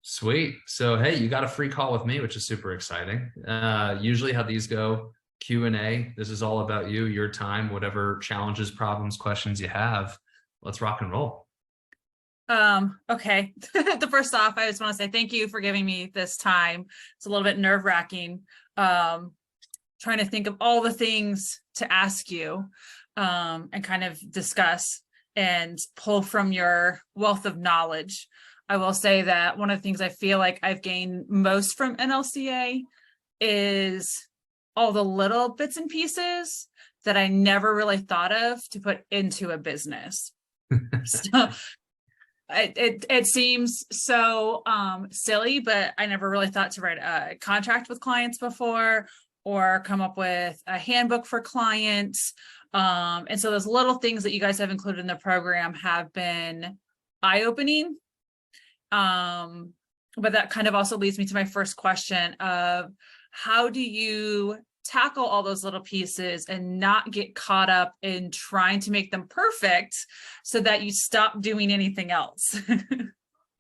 Sweet. So, hey, you got a free call with me, which is super exciting. Usually how these go, Q&A. This is all about you, your time, whatever challenges, problems, questions you have. Let's rock and roll. Okay. The first off, I just want to say thank you for giving me this time. It's a little bit nerve-wracking. Trying to think of all the things to ask you, and kind of discuss and pull from your wealth of knowledge. I will say that one of the things I feel like I've gained most from NLCA is all the little bits and pieces that I never really thought of to put into a business. So it seems so silly, but I never really thought to write a contract with clients before or come up with a handbook for clients. And so those little things that you guys have included in the program have been eye-opening. But that kind of also leads me to my first question of how do you tackle all those little pieces and not get caught up in trying to make them perfect so that you stop doing anything else?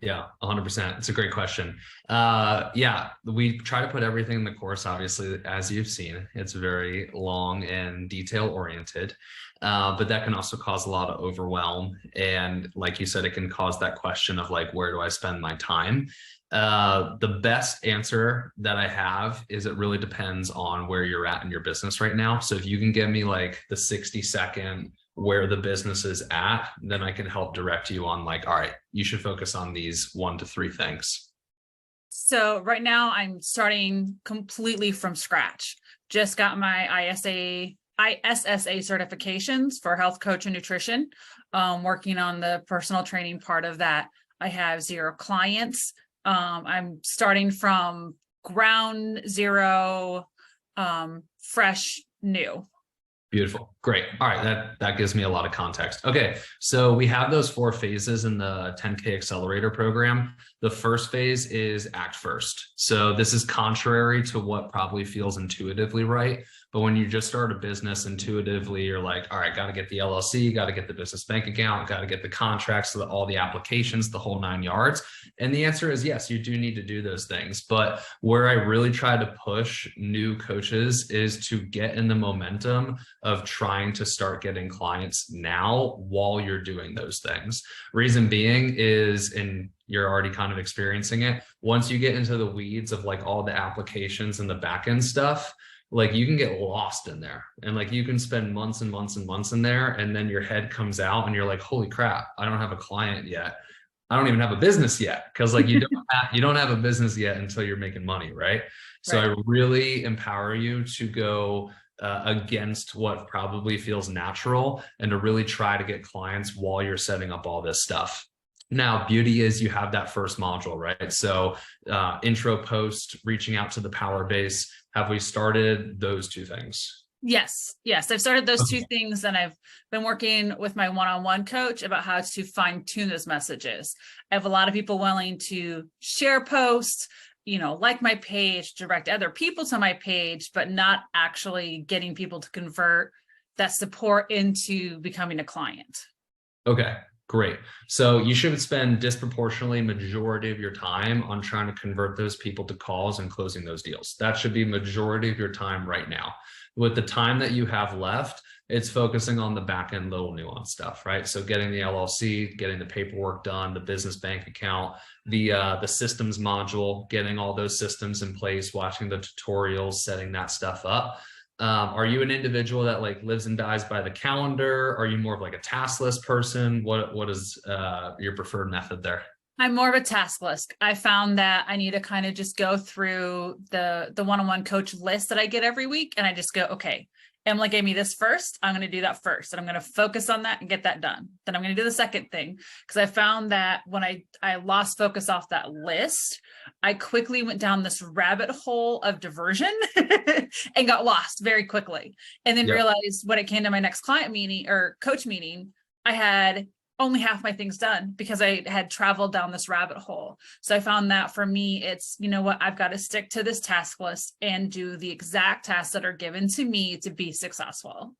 Yeah, 100%. It's a great question. Yeah, we try to put everything in the course, obviously, as you've seen. It's very long and detail oriented, but that can also cause a lot of overwhelm. And like you said, it can cause that question of like, where do I spend my time? The best answer that I have is it really depends on where you're at in your business right now. So if you can give me like the 60-second where the business is at, then I can help direct you on like, all right, you should focus on these 1 to 3 things. So right now I'm starting completely from scratch. Just got my ISSA certifications for health coach and nutrition. Working on the personal training part of that. I have 0 clients. I'm starting from ground zero, fresh, new. Beautiful. Great. All right. That gives me a lot of context. Okay. So we have those 4 phases in the 10K accelerator program. The first phase is act first. So this is contrary to what probably feels intuitively right. But when you just start a business intuitively, you're like, all right, got to get the LLC, got to get the business bank account, got to get the contracts, all the applications, the whole 9 yards. And the answer is yes, you do need to do those things. But where I really try to push new coaches is to get in the momentum of trying to start getting clients now while you're doing those things. Reason being is, and you're already kind of experiencing it, once you get into the weeds of like all the applications and the back end stuff, like you can get lost in there and like you can spend months and months and months in there, and then your head comes out and you're like, holy crap, I don't have a client yet. I don't even have a business yet. Cause like you don't have a business yet until you're making money, right? So Right. I really empower you to go against what probably feels natural and to really try to get clients while you're setting up all this stuff. Now, beauty is you have that first module, right? So intro, post, reaching out to the power base. Have we started those 2 things? Yes. I've started those 2 things, and I've been working with my one-on-one coach about how to fine tune those messages. I have a lot of people willing to share posts, like my page, direct other people to my page, but not actually getting people to convert that support into becoming a client. Okay, great. So you should spend disproportionately majority of your time on trying to convert those people to calls and closing those deals. That should be majority of your time right now. With the time that you have left, it's focusing on the back end little nuance stuff, right? So getting the LLC, getting the paperwork done, the business bank account, the systems module, getting all those systems in place, watching the tutorials, setting that stuff up. Are you an individual that like lives and dies by the calendar? Are you more of like a task list person? What is your preferred method there? I'm more of a task list. I found that I need to kind of just go through the one-on-one coach list that I get every week. And I just go, okay, Emily gave me this first. I'm going to do that first. And I'm going to focus on that and get that done. Then I'm going to do the second thing. Because I found that when I lost focus off that list, I quickly went down this rabbit hole of diversion and got lost very quickly. And then realized when it came to my next client meeting or coach meeting, I had only half my things done because I had traveled down this rabbit hole. So I found that for me, it's, you know what, I've got to stick to this task list and do the exact tasks that are given to me to be successful.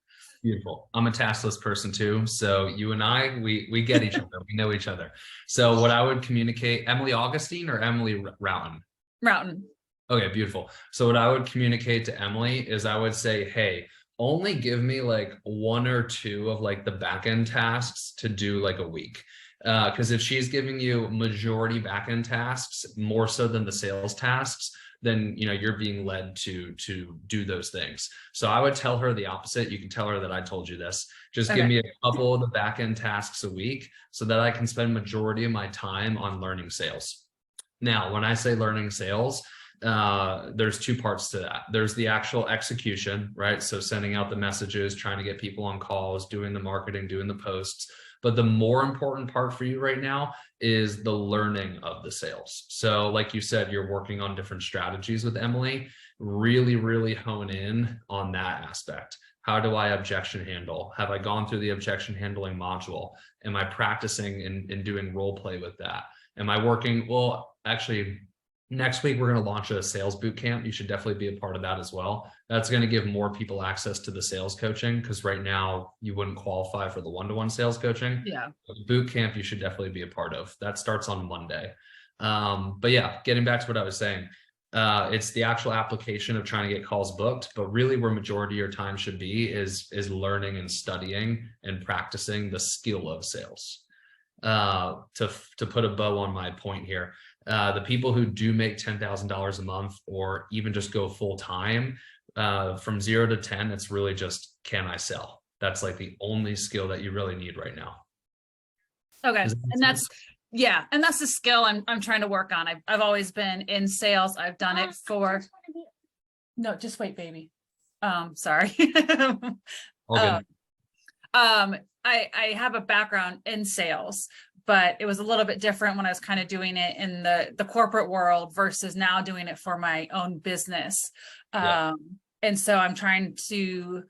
Beautiful. I'm a taskless person too. So you and I, we get each other. We know each other. So what I would communicate, Emily Augustine or Emily Routon? Roughton. Okay, beautiful. So what I would communicate to Emily is I would say, hey, only give me like one or two of like the back end tasks to do like a week. Because if she's giving you majority back end tasks more so than the sales tasks, then you're being led to do those things. So I would tell her the opposite. You can tell her that I told you this. Just give me a couple of the back end tasks a week so that I can spend majority of my time on learning sales. Now, when I say learning sales, there's two parts to that. There's the actual execution, right? So sending out the messages, trying to get people on calls, doing the marketing, doing the posts. But the more important part for you right now is the learning of the sales. So like you said, you're working on different strategies with Emily. Really, really hone in on that aspect. How do I objection handle? Have I gone through the objection handling module? Am I practicing and doing role play with that? Am I working? Well, actually, next week, we're going to launch a sales boot camp. You should definitely be a part of that as well. That's going to give more people access to the sales coaching because right now you wouldn't qualify for the one-to-one sales coaching. Yeah. But boot camp, you should definitely be a part of. That starts on Monday. But yeah, getting back to what I was saying, it's the actual application of trying to get calls booked, but really where majority of your time should be is learning and studying and practicing the skill of sales. To put a bow on my point here, the people who do make $10,000 a month or even just go full time, from 0 to 10, it's really just, can I sell? That's like the only skill that you really need right now. Okay. And that's the skill I'm trying to work on. I've always been in sales. I've done it for, no, just wait, baby. Sorry. All good. I have a background in sales, but it was a little bit different when I was kind of doing it in the corporate world versus now doing it for my own business. And so I'm trying to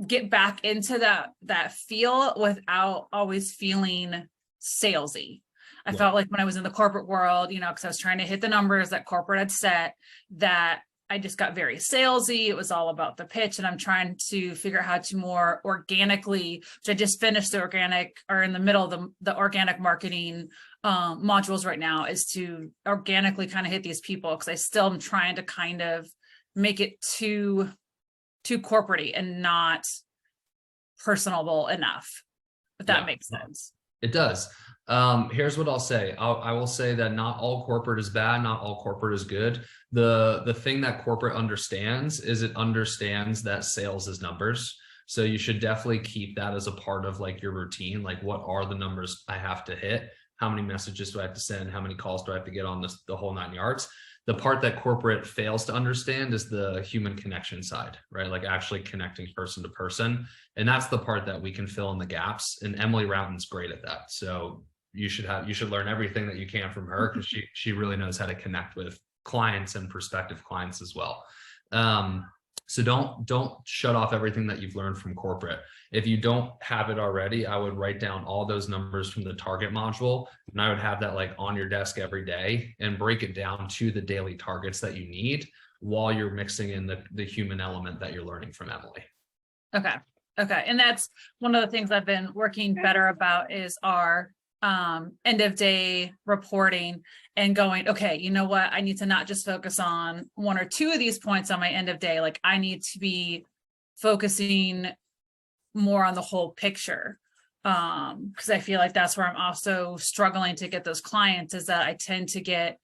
get back into that feel without always feeling salesy. I felt like when I was in the corporate world, because I was trying to hit the numbers that corporate had set, that I just got very salesy. It was all about the pitch, and I'm trying to figure out how to more organically, which I just finished the organic, or in the middle of the organic marketing modules right now, is to organically kind of hit these people, because I still am trying to kind of make it too corporate-y and not personable enough, if that makes sense. It does. Here's what I'll say. I will say that not all corporate is bad. Not all corporate is good. The thing that corporate understands is it understands that sales is numbers. So you should definitely keep that as a part of like your routine. Like, what are the numbers I have to hit? How many messages do I have to send? How many calls do I have to get on the whole 9 yards? The part that corporate fails to understand is the human connection side, right? Like actually connecting person to person. And that's the part that we can fill in the gaps. And Emily Routon's great at that. So you should learn everything that you can from her, because she really knows how to connect with clients and prospective clients as well. So don't shut off everything that you've learned from corporate. If you don't have it already, I would write down all those numbers from the target module, and I would have that like on your desk every day and break it down to the daily targets that you need while you're mixing in the human element that you're learning from Emily. Okay. And that's one of the things I've been working better about is our end of day reporting, and going, okay, you know what? I need to not just focus on 1 or 2 of these points on my end of day. Like, I need to be focusing more on the whole picture. Because I feel like that's where I'm also struggling to get those clients, is that I tend to get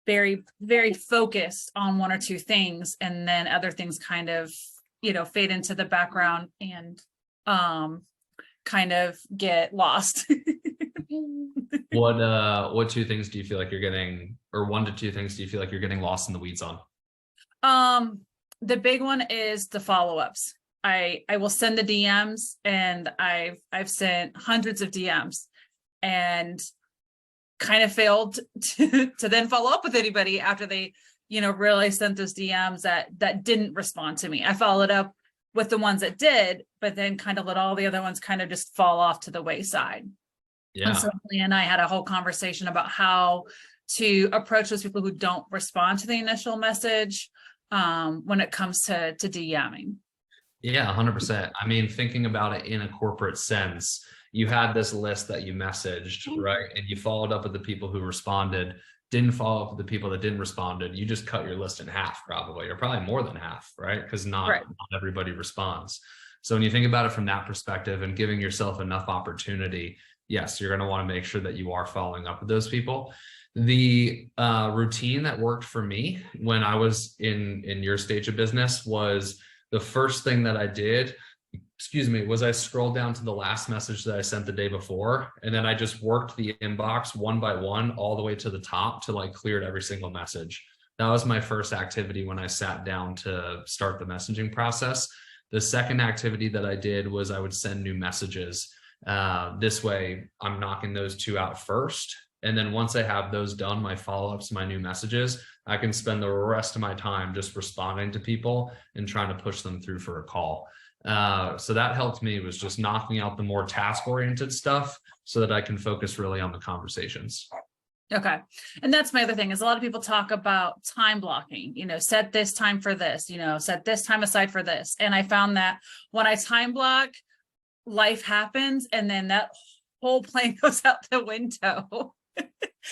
very, very focused on 1 or 2 things, and then other things kind of, fade into the background and kind of get lost. What 2 things do you feel like you're getting, or 1 to 2 things do you feel like you're getting lost in the weeds on? The big one is the follow-ups. I will send the DMs, and I've sent hundreds of DMs and kind of failed to then follow up with anybody after they, really sent those DMs that didn't respond to me. I followed up with the ones that did, but then kind of let all the other ones kind of just fall off to the wayside. Yeah. And so Leah and I had a whole conversation about how to approach those people who don't respond to the initial message when it comes to DMing. Yeah, 100%. I mean, thinking about it in a corporate sense, you had this list that you messaged, right? And you followed up with the people who responded, didn't follow up with the people that didn't responded. You just cut your list in half, probably, or probably more than half, right? Because Right. not everybody responds. So when you think about it from that perspective and giving yourself enough opportunity, yes, you're going to want to make sure that you are following up with those people. The routine that worked for me when I was in your stage of business was the first thing that I did, excuse me, was I scrolled down to the last message that I sent the day before. And then I just worked the inbox one by one all the way to the top to like cleared every single message. That was my first activity when I sat down to start the messaging process. The second activity that I did was I would send new messages. This way I'm knocking those two out first. And then once I have those done, my follow-ups, my new messages, I can spend the rest of my time just responding to people and trying to push them through for a call. So that helped me, was just knocking out the more task-oriented stuff so that I can focus really on the conversations. Okay. And that's my other thing is a lot of people talk about time blocking, set this time for this, set this time aside for this. And I found that when I time block, life happens and then that whole plan goes out the window.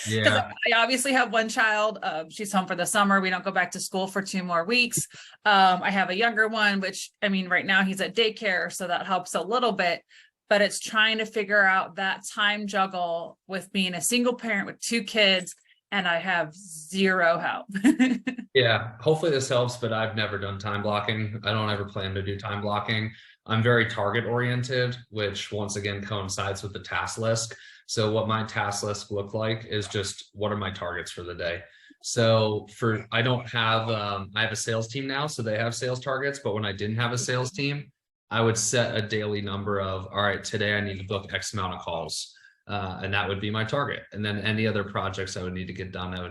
Yeah. I obviously have one child. She's home for the summer. We don't go back to school for 2 more weeks. I have a younger one, which I mean, right now he's at daycare, so that helps a little bit, but it's trying to figure out that time juggle with being a single parent with 2 kids, and I have zero help. Yeah, hopefully this helps, but I've never done time blocking. I don't ever plan to do time blocking. I'm very target oriented, which once again coincides with the task list. So what my task list look like is just what are my targets for the day. So I have a sales team now, so they have sales targets, but when I didn't have a sales team, I would set a daily number of, all right, today I need to book X amount of calls. And that would be my target. And then any other projects I would need to get done, I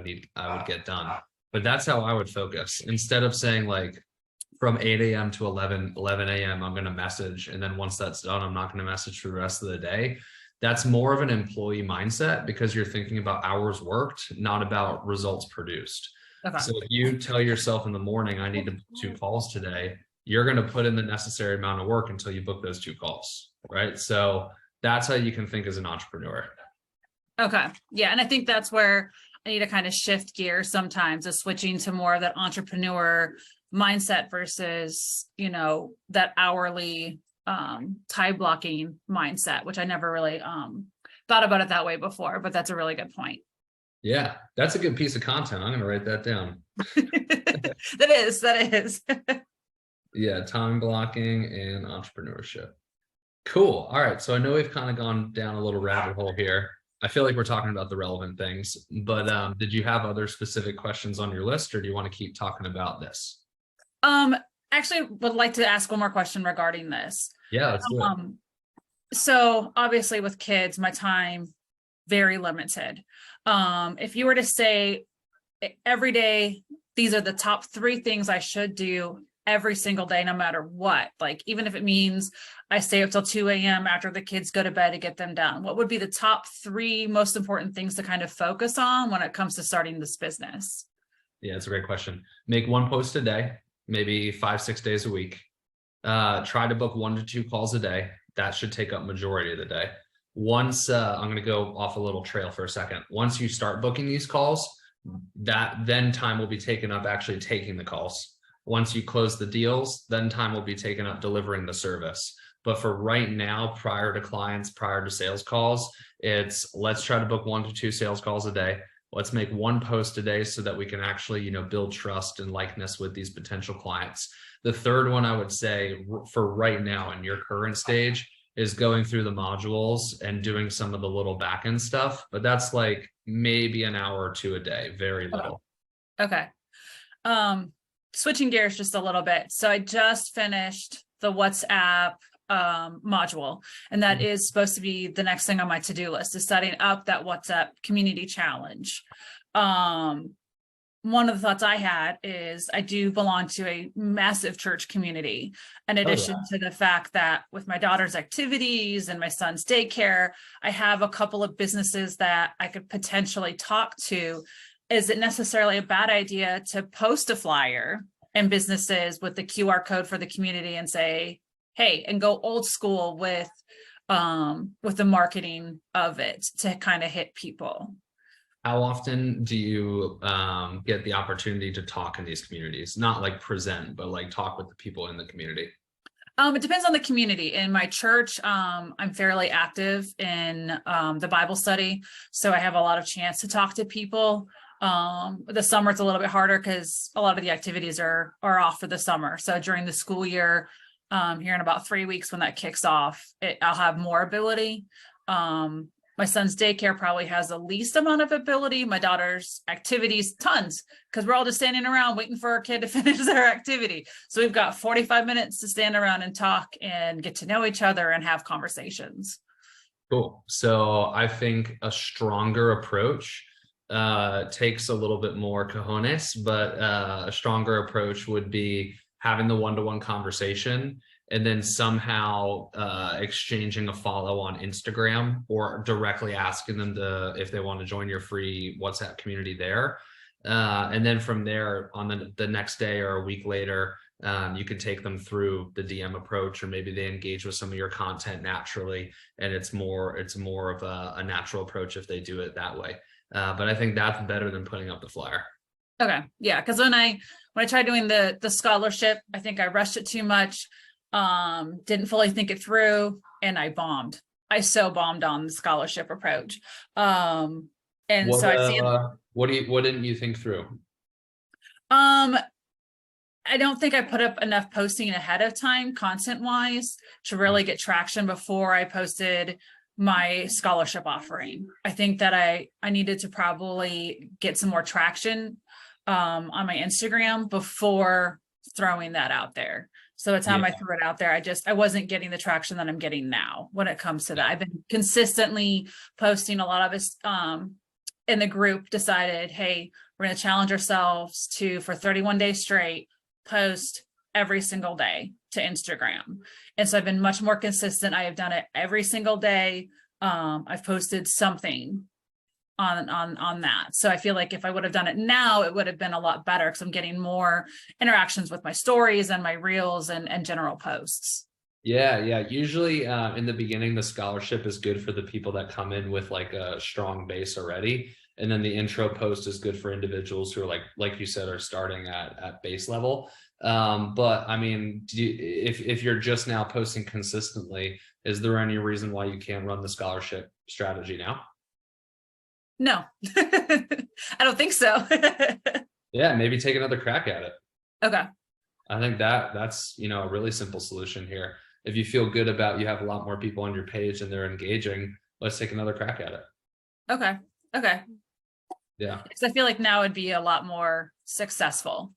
would get done. But that's how I would focus. Instead of saying like from 8 a.m. to 11 a.m., I'm going to message. And then once that's done, I'm not going to message for the rest of the day. That's more of an employee mindset because you're thinking about hours worked, not about results produced. Okay. So if you tell yourself in the morning, I need to book 2 calls today, you're going to put in the necessary amount of work until you book those 2 calls, right? So that's how you can think as an entrepreneur. Okay. Yeah. And I think that's where I need to kind of shift gears sometimes, is switching to more of that entrepreneur mindset versus, that hourly time blocking mindset, which I never really thought about it that way before, but that's a really good point. Yeah, that's a good piece of content. I'm going to write that down. That is. Yeah, time blocking and entrepreneurship. Cool. All right. So I know we've kind of gone down a little rabbit hole here. I feel like we're talking about the relevant things, but did you have other specific questions on your list, or do you want to keep talking about this? Actually would like to ask one more question regarding this. Yeah, let's do it. So obviously with kids, my time very limited. If you were to say every day, these are the top 3 things I should do every single day, no matter what, like even if it means I stay up till 2 a.m. after the kids go to bed to get them done, what would be the top 3 most important things to kind of focus on when it comes to starting this business? Yeah, it's a great question. Make 1 post a day, maybe 5-6 days a week. Try to book 1 to 2 calls a day. That should take up majority of the day. Once I'm going to go off a little trail for a second. Once you start booking these calls, then time will be taken up actually taking the calls. Once you close the deals, then time will be taken up delivering the service. But for right now, prior to clients, prior to sales calls, it's let's try to book 1 to 2 sales calls a day. Let's make 1 post a day so that we can actually, build trust and likeness with these potential clients. The third one I would say for right now in your current stage is going through the modules and doing some of the little back-end stuff, but that's like maybe an hour or 2 a day, very little. Okay. Switching gears just a little bit. So I just finished the WhatsApp module, and that is supposed to be the next thing on my to-do list, is setting up that WhatsApp community challenge. One of the thoughts I had is I do belong to a massive church community, in addition to the fact that with my daughter's activities and my son's daycare, I have a couple of businesses that I could potentially talk to. Is it necessarily a bad idea to post a flyer and businesses with the QR code for the community and say, hey, and go old school with the marketing of it to kind of hit people. How often do you get the opportunity to talk in these communities? Not like present, but like talk with the people in the community? It depends on the community. In my church, I'm fairly active in the Bible study, so I have a lot of chance to talk to people. The summer it's a little bit harder because a lot of the activities are off for the summer. So during the school year, here in about 3 weeks when that kicks off, I'll have more ability. My son's daycare probably has the least amount of ability. My daughter's activities, tons, because we're all just standing around waiting for our kid to finish their activity. So we've got 45 minutes to stand around and talk and get to know each other and have conversations. Cool. So I think a stronger approach takes a little bit more cojones, but a stronger approach would be having the one-to-one conversation and then somehow exchanging a follow on Instagram or directly asking them if they want to join your free WhatsApp community there. And then from there on the next day or a week later, you can take them through the DM approach, or maybe they engage with some of your content naturally. And it's more of a natural approach if they do it that way. But I think that's better than putting up the flyer. Okay. Yeah. Because when I tried doing the scholarship, I think I rushed it too much. Didn't fully think it through, and I bombed. I so bombed on the scholarship approach. And so I see what didn't you think through? I don't think I put up enough posting ahead of time, content wise, to really get traction before I posted my scholarship offering. I think that I needed to probably get some more traction on my Instagram before throwing that out there. So the time I threw it out there, I wasn't getting the traction that I'm getting now when it comes to that. I've been consistently posting. A lot of us in the group decided, hey, we're going to challenge ourselves to, for 31 days straight, post every single day to Instagram. And so I've been much more consistent. I have done it every single day. I've posted something on that. So I feel like if I would have done it now, it would have been a lot better because I'm getting more interactions with my stories and my reels and general posts. Yeah. Usually in the beginning, the scholarship is good for the people that come in with like a strong base already. And then the intro post is good for individuals who are like you said, are starting at base level. But I mean, if you're just now posting consistently, is there any reason why you can't run the scholarship strategy now? No, I don't think so. Yeah, maybe take another crack at it. Okay. I think that's a really simple solution here. If you feel good about you have a lot more people on your page and they're engaging, let's take another crack at it. Okay. Yeah. Because I feel like now would be a lot more successful.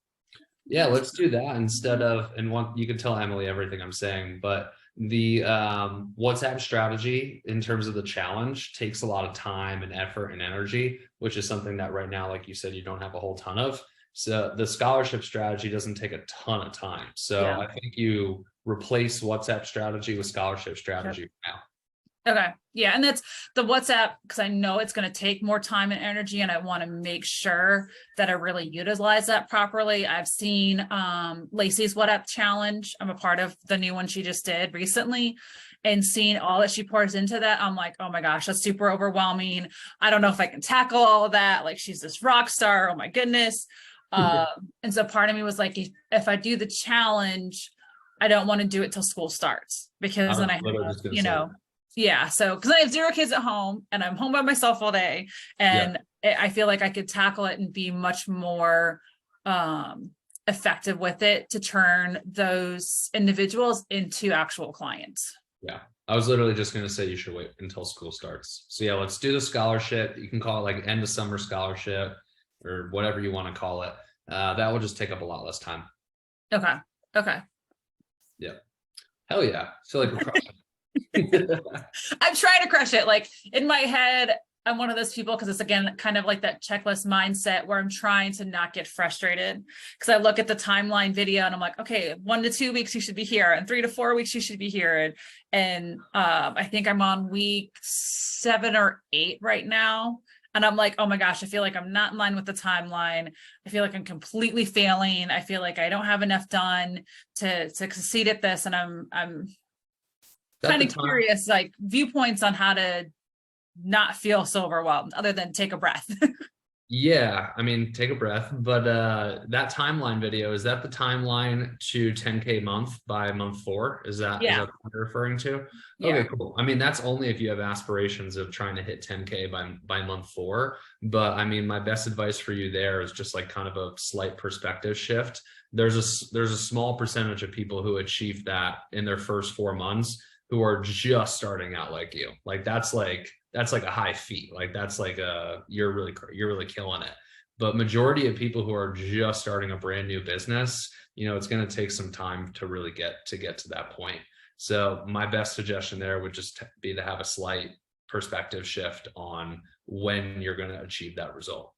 Yeah, let's do that instead of, you can tell Emily everything I'm saying, but the WhatsApp strategy in terms of the challenge takes a lot of time and effort and energy, which is something that right now, like you said, you don't have a whole ton of. So the scholarship strategy doesn't take a ton of time. So yeah. I think you replace WhatsApp strategy with scholarship strategy now. Okay. Yeah. And that's the WhatsApp, because I know it's going to take more time and energy, and I want to make sure that I really utilize that properly. I've seen Lacey's WhatsApp challenge. I'm a part of the new one she just did recently, and seeing all that she pours into that, I'm like, oh my gosh, that's super overwhelming. I don't know if I can tackle all of that. Like, she's this rock star. Oh my goodness. And so part of me was like, if I do the challenge, I don't want to do it till school starts, because then I have, yeah. So, because I have 0 kids at home and I'm home by myself all day, and I feel like I could tackle it and be much more effective with it to turn those individuals into actual clients. Yeah. I was literally just going to say you should wait until school starts. So yeah, let's do the scholarship. You can call it like end of summer scholarship or whatever you want to call it. That will just take up a lot less time. Okay. Yeah. Hell yeah. I feel like we're crushing. I'm trying to crush it. Like, in my head, I'm one of those people, because it's, again, kind of like that checklist mindset where I'm trying to not get frustrated, because I look at the timeline video and I'm like, okay, 1 to 2 weeks you should be here, and 3 to 4 weeks you should be here. And I think I'm on week 7 or 8 right now. And I'm like, oh my gosh, I feel like I'm not in line with the timeline. I feel like I'm completely failing. I feel like I don't have enough done to succeed at this. And I'm At kind the of time, curious, like viewpoints on how to not feel so overwhelmed other than take a breath. yeah, I mean, take a breath. But that timeline video, is that the timeline to 10K month by month 4? Is that Yeah. what you're referring to? Yeah. Okay, cool. I mean, that's only if you have aspirations of trying to hit 10K by month 4. But I mean, my best advice for you there is just like kind of a slight perspective shift. There's a small percentage of people who achieve that in their first 4 months who are just starting out like you. Like that's like a high feat. Like that's like you're really killing it. But majority of people who are just starting a brand new business, it's going to take some time to really get to that point. So my best suggestion there would just be to have a slight perspective shift on when you're going to achieve that result.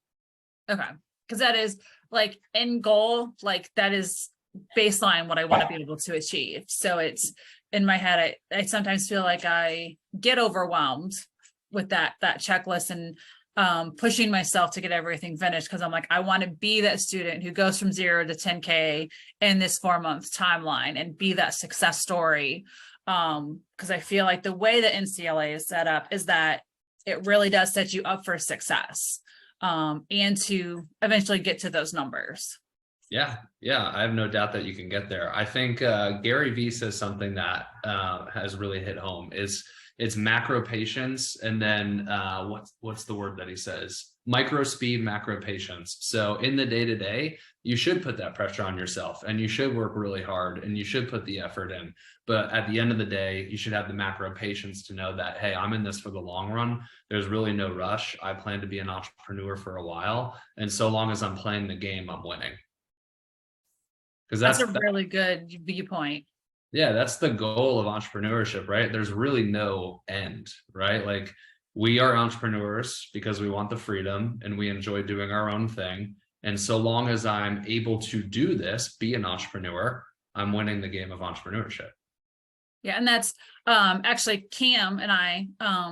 Okay. Because that is like end goal, like that is baseline what I want to be able to achieve. So it's in my head, I sometimes feel like I get overwhelmed with that checklist and pushing myself to get everything finished, because I'm like, I want to be that student who goes from 0 to 10K in this 4-month timeline and be that success story. Because I feel like the way that NCLA is set up is that it really does set you up for success and to eventually get to those numbers. Yeah, I have no doubt that you can get there. I think Gary Vee says something that has really hit home. It's macro patience, and then what's the word that he says? Micro speed, macro patience. So in the day-to-day, you should put that pressure on yourself, and you should work really hard, and you should put the effort in. But at the end of the day, you should have the macro patience to know that, hey, I'm in this for the long run. There's really no rush. I plan to be an entrepreneur for a while, and so long as I'm playing the game, I'm winning. Because That's a really good viewpoint. yeah, that's the goal of entrepreneurship, right? There's really no end, right? Like we are entrepreneurs because we want the freedom and we enjoy doing our own thing. And so long as I'm able to do this, be an entrepreneur, I'm winning the game of entrepreneurship. Yeah, and that's actually Cam and I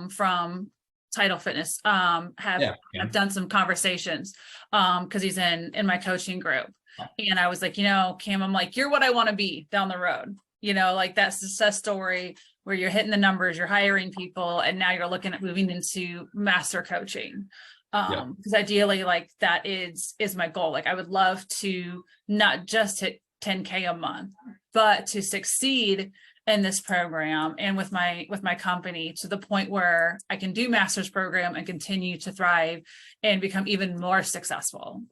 from Title Fitness have done some conversations because he's in my coaching group. And I was like, Cam, I'm like, you're what I want to be down the road. Like that success story where you're hitting the numbers, you're hiring people, and now you're looking at moving into master coaching. Because ideally, like that is my goal. Like I would love to not just hit 10K a month, but to succeed in this program and with my company to the point where I can do master's program and continue to thrive and become even more successful.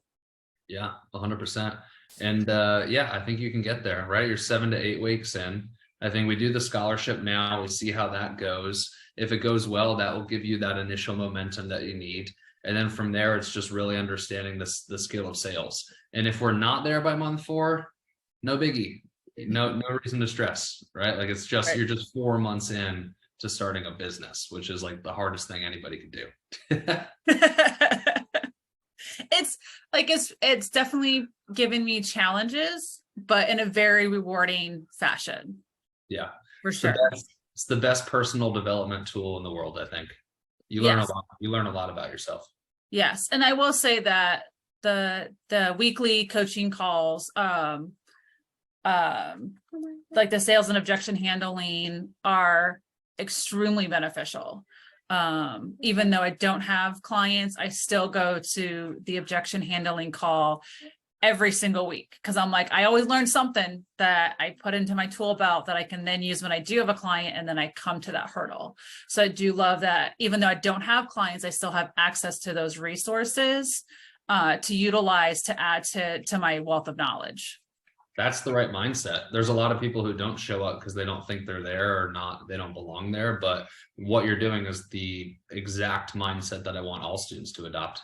Yeah, 100%. And I think you can get there, right? You're 7 to 8 weeks in. I think we do the scholarship now. We see how that goes. If it goes well, that will give you that initial momentum that you need. And then from there, it's just really understanding the skill of sales. And if we're not there by month 4, no biggie, no reason to stress, right? Like it's just, You're just 4 months in to starting a business, which is like the hardest thing anybody can do. It's definitely given me challenges, but in a very rewarding fashion. Yeah, for sure. It's the best personal development tool in the world. I think you learn a lot. You learn a lot about yourself. Yes, and I will say that the weekly coaching calls, like the sales and objection handling, are extremely beneficial. Even though I don't have clients, I still go to the objection handling call every single week because I'm like, I always learn something that I put into my tool belt that I can then use when I do have a client, and then I come to that hurdle. So I do love that even though I don't have clients, I still have access to those resources to utilize to add to my wealth of knowledge. That's the right mindset. There's a lot of people who don't show up because they don't think they're there or they don't belong there. But what you're doing is the exact mindset that I want all students to adopt.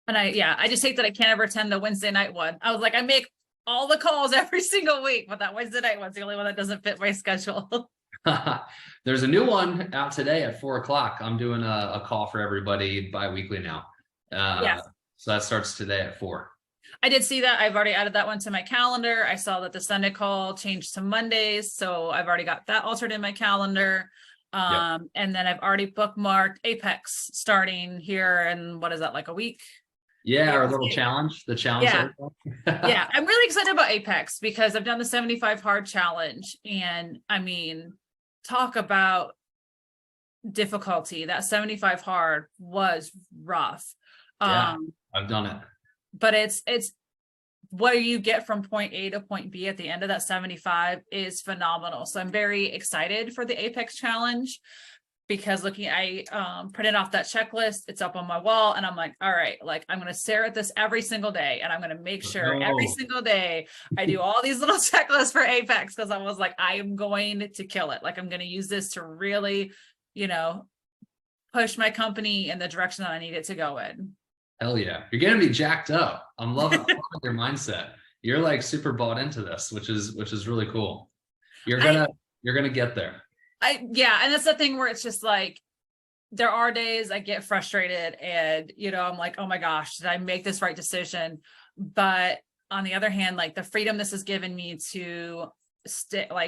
And I just hate that I can't ever attend the Wednesday night one. I was like, I make all the calls every single week, but that Wednesday night one's the only one that doesn't fit my schedule. There's a new one out today at 4:00. I'm doing a call for everybody bi-weekly now. So that starts today at 4. I did see that. I've already added that one to my calendar. I saw that the Sunday call changed to Mondays, so I've already got that altered in my calendar. Yep. And then I've already bookmarked Apex starting here in, what is that, like a week? Yeah, our little Yeah. challenge, the challenge Yeah. that we're doing. Yeah, I'm really excited about Apex because I've done the 75 hard challenge, and I mean, talk about difficulty. That 75 hard was rough. Yeah, I've done it. But it's what you get from point A to point B at the end of that 75 is phenomenal. So I'm very excited for the Apex challenge, because I printed off that checklist. It's up on my wall, and I'm like, all right, like I'm going to stare at this every single day, and I'm going to make sure every single day I do all these little checklists for Apex, because I was like, I am going to kill it. Like I'm going to use this to really, push my company in the direction that I need it to go in. Hell yeah. You're gonna be jacked up. I'm loving your mindset. You're like super bought into this, which is really cool. You're gonna get there. Yeah, and that's the thing where it's just like, there are days I get frustrated and, I'm like, oh my gosh, did I make this right decision? But on the other hand, like the freedom this has given me to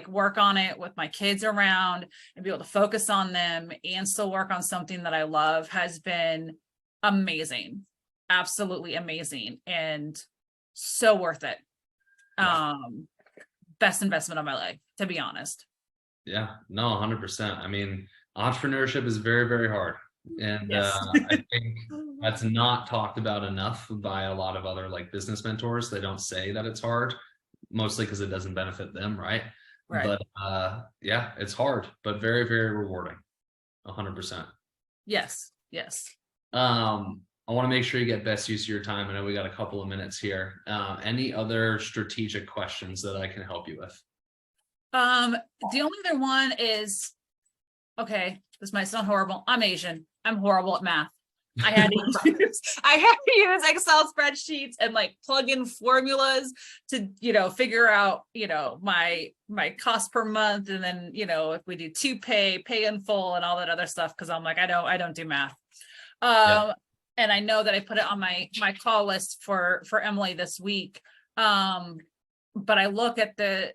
work on it with my kids around and be able to focus on them and still work on something that I love has been amazing. Absolutely amazing, and so worth it. Best investment of my life, to be honest. Yeah, no, 100%. I mean, entrepreneurship is very, very hard. And Yes. I think that's not talked about enough by a lot of other like business mentors. They don't say that it's hard, mostly because it doesn't benefit them, right? Right. But yeah, it's hard, but very, very rewarding. 100%. Yes. Yes. I want to make sure you get best use of your time. I know we got a couple of minutes here. Any other strategic questions that I can help you with? The only other one is, okay, this might sound horrible. I'm Asian. I'm horrible at math. I had to use Excel spreadsheets and like plug in formulas to, figure out, my cost per month. And then, if we do pay in full and all that other stuff. Cause I'm like, I don't do math. And I know that I put it on my call list for Emily this week. But I look at the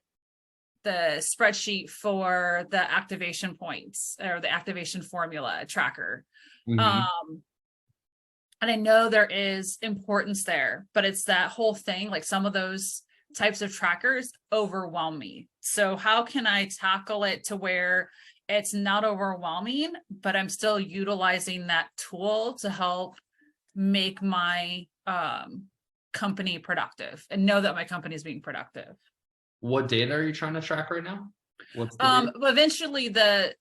spreadsheet for the activation points or the activation formula tracker. Mm-hmm. And I know there is importance there, but it's that whole thing, like some of those types of trackers overwhelm me. So how can I tackle it to where it's not overwhelming, but I'm still utilizing that tool to help make my company productive and know that my company is being productive? What data are you trying to track right now? What's eventually the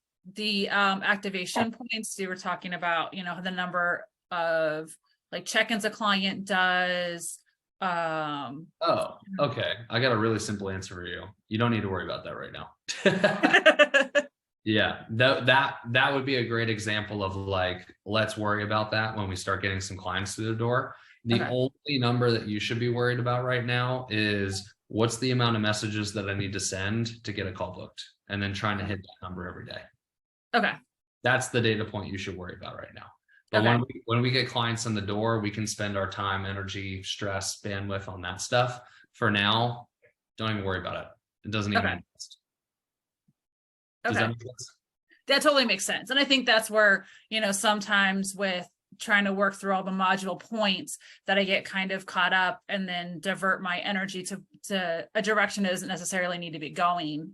activation points you were talking about, the number of like check-ins a client does. Oh, okay. I got a really simple answer for you. You don't need to worry about that right now. Yeah, that would be a great example of like, let's worry about that when we start getting some clients through the door. The only number that you should be worried about right now is what's the amount of messages that I need to send to get a call booked, and then trying to hit that number every day. Okay. That's the data point you should worry about right now. But when we get clients in the door, we can spend our time, energy, stress, bandwidth on that stuff. For now, don't even worry about it. It doesn't even exist. Does that make sense? That totally makes sense. And I think that's where, sometimes with trying to work through all the module points that I get kind of caught up and then divert my energy to a direction that doesn't necessarily need to be going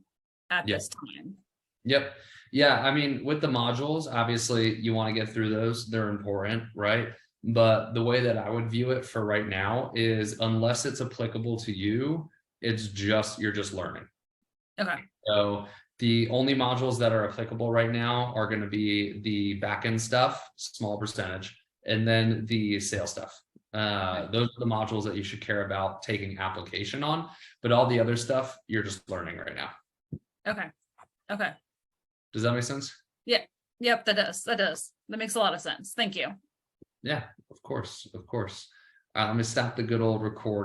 at this time. Yep. Yeah. I mean, with the modules, obviously you want to get through those. They're important, right? But the way that I would view it for right now is, unless it's applicable to you, you're just learning. Okay. So the only modules that are applicable right now are going to be the backend stuff, small percentage, and then the sales stuff. Those are the modules that you should care about taking application on, but all the other stuff, you're just learning right now. Okay. Does that make sense? Yeah. Yep. That does. That makes a lot of sense. Thank you. Yeah, of course. Let me stop the good old recording.